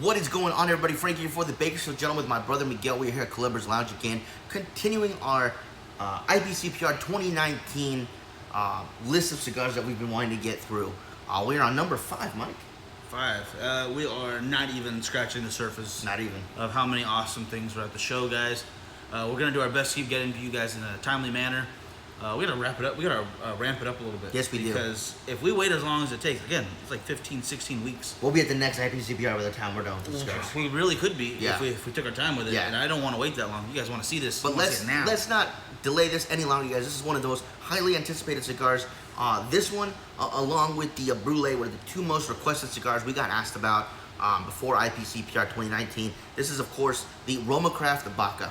What is going on, everybody? Frankie here for the Bakersfield Gentlemen with my brother Miguel. We're here at Calibra's Lounge again, continuing our IPCPR 2019 list of cigars that we've been wanting to get through. We're on number 5, Mike. 5. We are not even scratching the surface. Not even. Of how many awesome things are at the show, guys. We're going to do our best to keep getting to you guys in a timely manner. We gotta wrap it up. We gotta ramp it up a little bit. Yes, we do. Because if we wait as long as it takes, again, it's like 15, 16 weeks. We'll be at the next IPCPR by the time we're done with the cigars. We really could be Yeah. if we took our time with it. Yeah. And I don't want to wait that long. You guys want to see this? But let's not delay this any longer, guys. This is one of the most highly anticipated cigars. This one, along with the Brulee, were the two most requested cigars we got asked about before IPCPR 2019. This is, of course, the Roma Craft Tobac.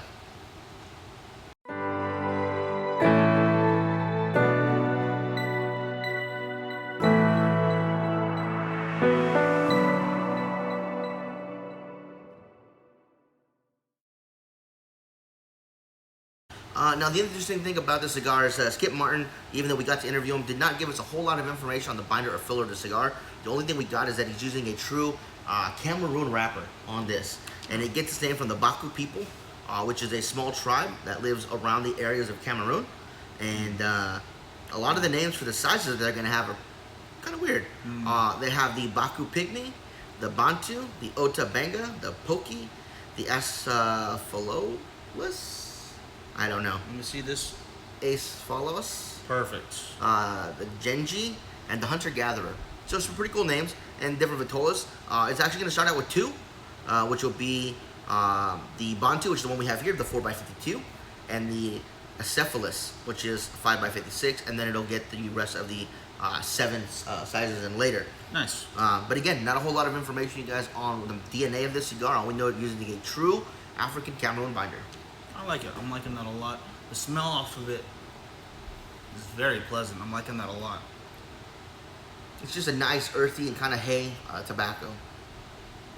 Now, the interesting thing about the cigar is Skip Martin, even though we got to interview him, did not give us a whole lot of information on the binder or filler of the cigar. The only thing we got is that he's using a true Cameroon wrapper on this. And it gets its name from the Baku people, which is a small tribe that lives around the areas of Cameroon. And a lot of the names for the sizes that they're going to have are kind of weird. They have the Baku Pygmy, the Bantu, the Ota Benga, the Poki, the Asphalowus. I don't know. Let me see this. Asphalos. Perfect. The Genji, and the Hunter-Gatherer. So some pretty cool names and different vitolas. It's actually going to start out with 2, which will be the Bantu, which is the one we have here, the 4x52, and the Acephalus, which is 5x56, and then it'll get the rest of the 7 sizes in later. Nice. But again, not a whole lot of information, you guys, on the DNA of this cigar. All we know is using a true African Cameroon binder. I like it. I'm liking that a lot. The smell off of it is very pleasant. I'm liking that a lot. It's just a nice, earthy, and kind of hay tobacco.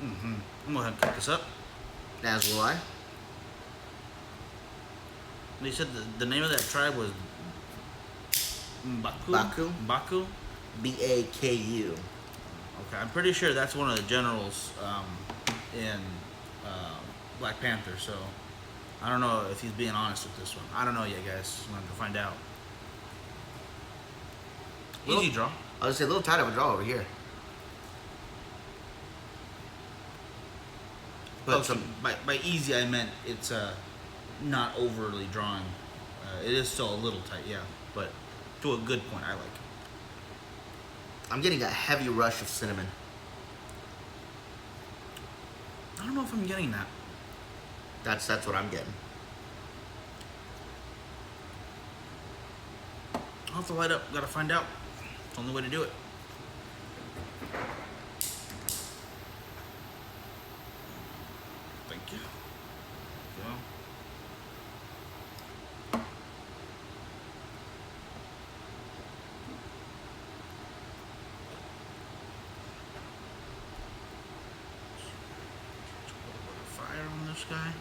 I'm going to go ahead and cut this up. As will I. They said the name of that tribe was Baku? Baku. Baku? B-A-K-U. Okay, I'm pretty sure that's one of the generals in Black Panther, so I don't know if he's being honest with this one. I don't know yet, guys. I'm going to find out. Easy draw. I was going to say, a little tight of a draw over here. But by easy, I meant it's not overly drawing. It is still a little tight, yeah, but to a good point. I like it. I'm getting a heavy rush of cinnamon. I don't know if I'm getting that. That's what I'm getting. I'll have to light up. Gotta find out. It's the only way to do it. Thank you. Go. Fire on this guy.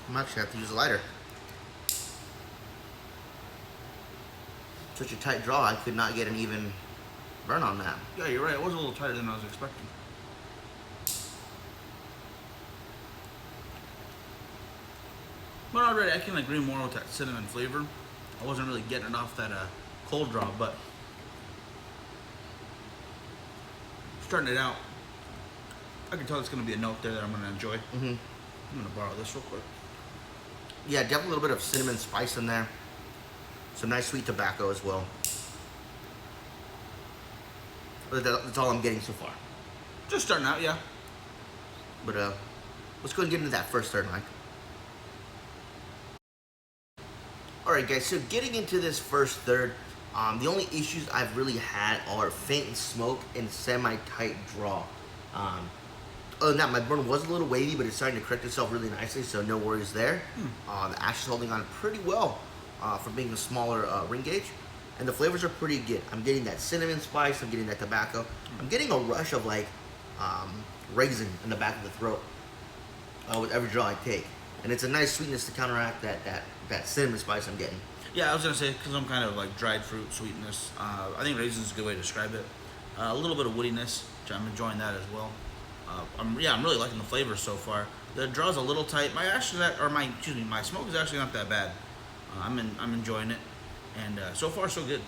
I'm actually have to use a lighter. Such a tight draw, I could not get an even burn on that. Yeah, you're right. It was a little tighter than I was expecting. But already, I can agree more with that cinnamon flavor. I wasn't really getting it off that cold draw, but starting it out, I can tell it's going to be a note there that I'm going to enjoy. I'm going to borrow this real quick. Yeah, definitely a little bit of cinnamon spice in there. Some nice sweet tobacco as well. But that's all I'm getting so far. Just starting out, yeah. But let's go and get into that first third, Mike. Alright guys, so getting into this first third, the only issues I've really had are faint smoke and semi-tight draw. Other than that, my burn was a little wavy, but it's starting to correct itself really nicely, so no worries there. The ash is holding on pretty well for being a smaller ring gauge. and the flavors are pretty good. I'm getting that cinnamon spice. I'm getting that tobacco. I'm getting a rush of like raisin in the back of the throat with every draw I take, and it's a nice sweetness to counteract that cinnamon spice I'm getting. Yeah, I was gonna say because I'm kind of like dried fruit sweetness. I think raisins is a good way to describe it. A little bit of woodiness, which I'm enjoying that as well. I'm really liking the flavor so far. The draw's a little tight. My smoke is actually not that bad. I'm enjoying it, and so far so good.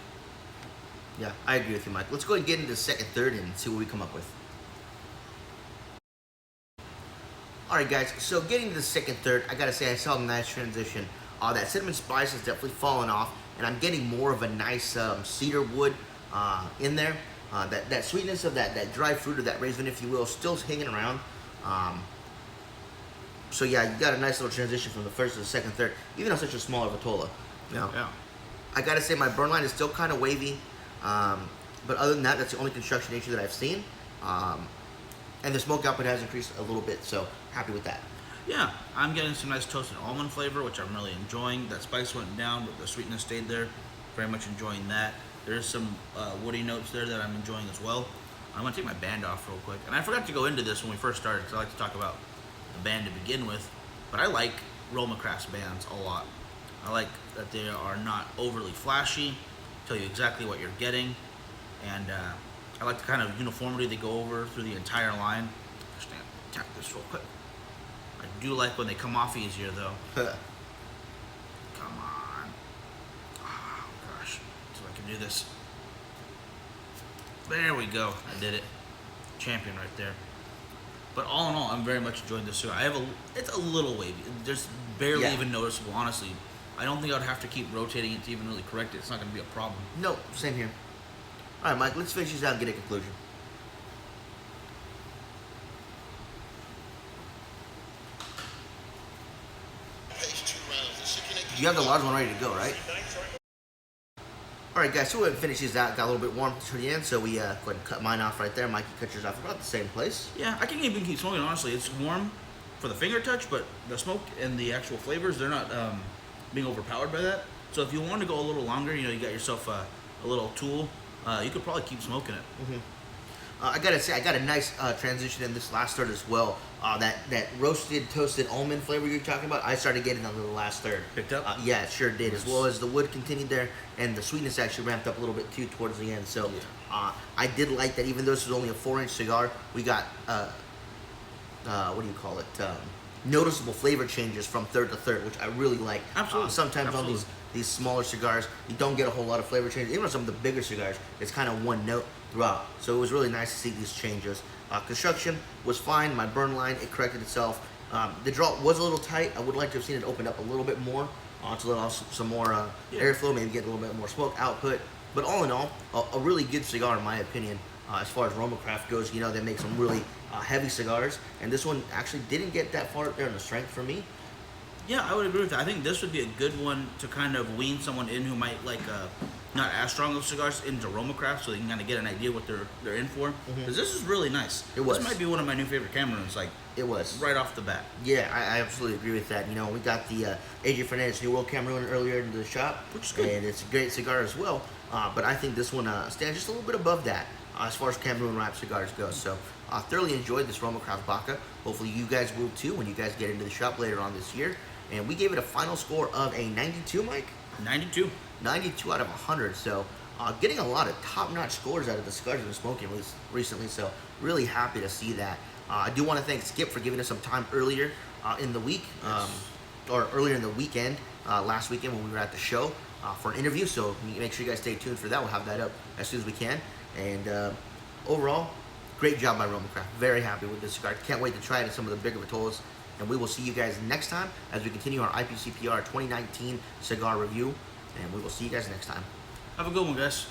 Yeah, I agree with you, Mike. Let's go ahead and get into the second, third, and see what we come up with. All right, guys. So getting to the second, third, I gotta say I saw a nice transition. That cinnamon spice has definitely fallen off, and I'm getting more of a nice cedar wood in there. That sweetness of that dry fruit or that raisin, if you will, still hanging around. So yeah, you got a nice little transition from the first to the second, third, even on such a smaller vitola. Yeah. I gotta say my burn line is still kind of wavy, but other than that, that's the only construction issue that I've seen. And the smoke output has increased a little bit, so happy with that. Yeah, I'm getting some nice toasted almond flavor, which I'm really enjoying. That spice went down, but the sweetness stayed there. Very much enjoying that. There's some woody notes there that I'm enjoying as well. I'm gonna take my band off real quick. And I forgot to go into this when we first started, because I like to talk about the band to begin with. But I like Roma Craft's bands a lot. I like that they are not overly flashy, tell you exactly what you're getting. And I like the kind of uniformity they go over through the entire line. Just tap this real quick. I do like when they come off easier though. Come on. Oh gosh. So I can do this. There we go. I did it. Champion right there. But all in all, I'm very much enjoying this cigar. It's a little wavy. There's barely even noticeable, honestly. I don't think I'd have to keep rotating it to even really correct it. It's not going to be a problem. No, same here. All right, Mike, let's finish this out and get a conclusion. You have the large one ready to go, right? All right, guys, so we're going to finish these out. Got a little bit warm to the end, so we go ahead and cut mine off right there. Mike, you cut yours off about the same place. Yeah, I can even keep smoking, honestly. It's warm for the finger touch, but the smoke and the actual flavors, they're not being overpowered by that. So if you want to go a little longer, you got yourself a little tool, you could probably keep smoking it. Mm-hmm. I gotta say, I got a nice transition in this last third as well. That roasted, toasted almond flavor you're talking about, I started getting on the last third. Picked up? Yeah, it sure did. As well as the wood continued there, and the sweetness actually ramped up a little bit too towards the end. So I did like that. Even though this was only a 4-inch cigar, we got what do you call it? Noticeable flavor changes from third to third, which I really like. Absolutely. Sometimes on these smaller cigars, you don't get a whole lot of flavor changes. Even on some of the bigger cigars, it's kind of one note throughout. So it was really nice to see these changes. Construction was fine. My burn line, it corrected itself. The draw was a little tight. I would like to have seen it open up a little bit more to let off some more airflow, maybe get a little bit more smoke output. But all in all, a really good cigar in my opinion. As far as Roma Craft goes, they make some really heavy cigars, and this one actually didn't get that far up there in the strength for me. Yeah, I would agree with that. I think this would be a good one to kind of wean someone in who might like not as strong of cigars into Roma Craft, so they can kind of get an idea what they're in for. Because this is really nice. It was. This might be one of my new favorite Camerons. Like it was right off the bat. Yeah, I absolutely agree with that. We got the AJ Fernandez New World Cameroon earlier in the shop, which is good, and it's a great cigar as well. But I think this one stands just a little bit above that as far as Cameroon wrap cigars go. So I thoroughly enjoyed this Roma Craft Baka. Hopefully you guys will too when you guys get into the shop later on this year. And we gave it a final score of a 92, Mike? 92. 92 out of 100. So getting a lot of top-notch scores out of the cigars we've been smoking recently. So really happy to see that. I do want to thank Skip for giving us some time earlier in the week, or earlier in the weekend, last weekend when we were at the show for an interview. So make sure you guys stay tuned for that. We'll have that up as soon as we can. And overall, great job by Roma Craft. Very happy with this cigar. Can't wait to try it in some of the bigger vitolas. And we will see you guys next time as we continue our IPCPR 2019 cigar review. And we will see you guys next time. Have a good one, guys.